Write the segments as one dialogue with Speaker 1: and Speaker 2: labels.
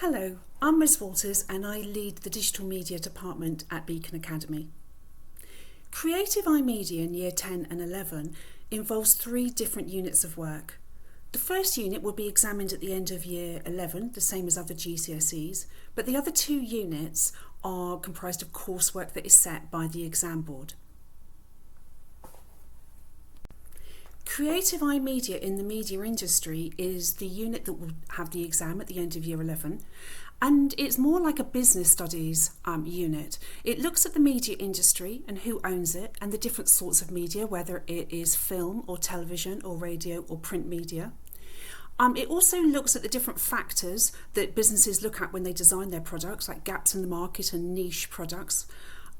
Speaker 1: Hello, I'm Ms Walters and I lead the Digital Media Department at Beacon Academy. Creative iMedia in Year 10 and 11 involves 3 different units of work. The first unit will be examined at the end of Year 11, the same as other GCSEs, but the other 2 units are comprised of coursework that is set by the exam board. Creative iMedia in the media industry is the unit that will have the exam at the end of Year 11, and it's more like a business studies unit. It looks at the media industry and who owns it and the different sorts of media, whether it is film or television or radio or print media. It also looks at the different factors that businesses look at when they design their products, like gaps in the market and niche products.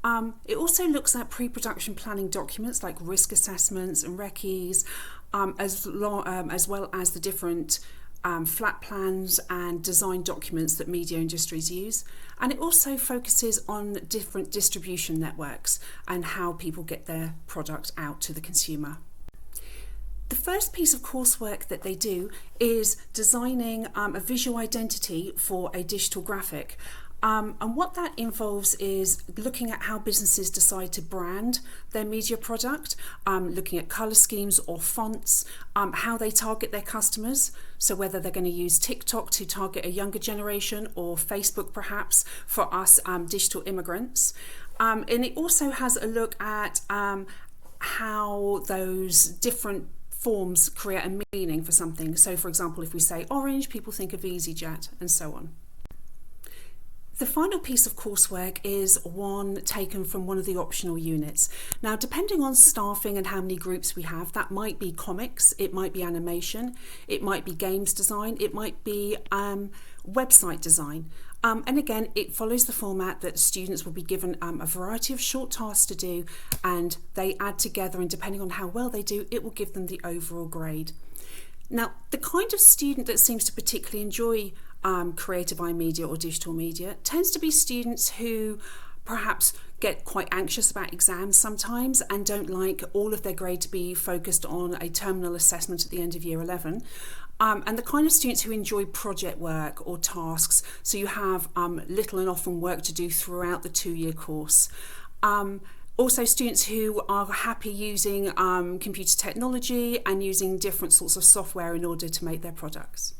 Speaker 1: It also looks at pre-production planning documents like risk assessments and recce's, as well as the different flat plans and design documents that media industries use. And it also focuses on different distribution networks and how people get their product out to the consumer. The first piece of coursework that they do is designing a visual identity for a digital graphic. And what that involves is looking at how businesses decide to brand their media product, looking at colour schemes or fonts, how they target their customers, so whether they're going to use TikTok to target a younger generation or Facebook perhaps for us digital immigrants. And it also has a look at how those different forms create a meaning for something. So for example, if we say orange, people think of EasyJet and so on. The final piece of coursework is one taken from one of the optional units. Now, depending on staffing and how many groups we have, that might be comics, it might be animation, it might be games design, it might be website design. And again, it follows the format that students will be given a variety of short tasks to do, and they add together, and depending on how well they do, it will give them the overall grade. Now, the kind of student that seems to particularly enjoy creative iMedia or digital media tends to be students who perhaps get quite anxious about exams sometimes and don't like all of their grade to be focused on a terminal assessment at the end of Year 11. And the kind of students who enjoy project work or tasks, so you have little and often work to do throughout the 2-year course. Also students who are happy using computer technology and using different sorts of software in order to make their products.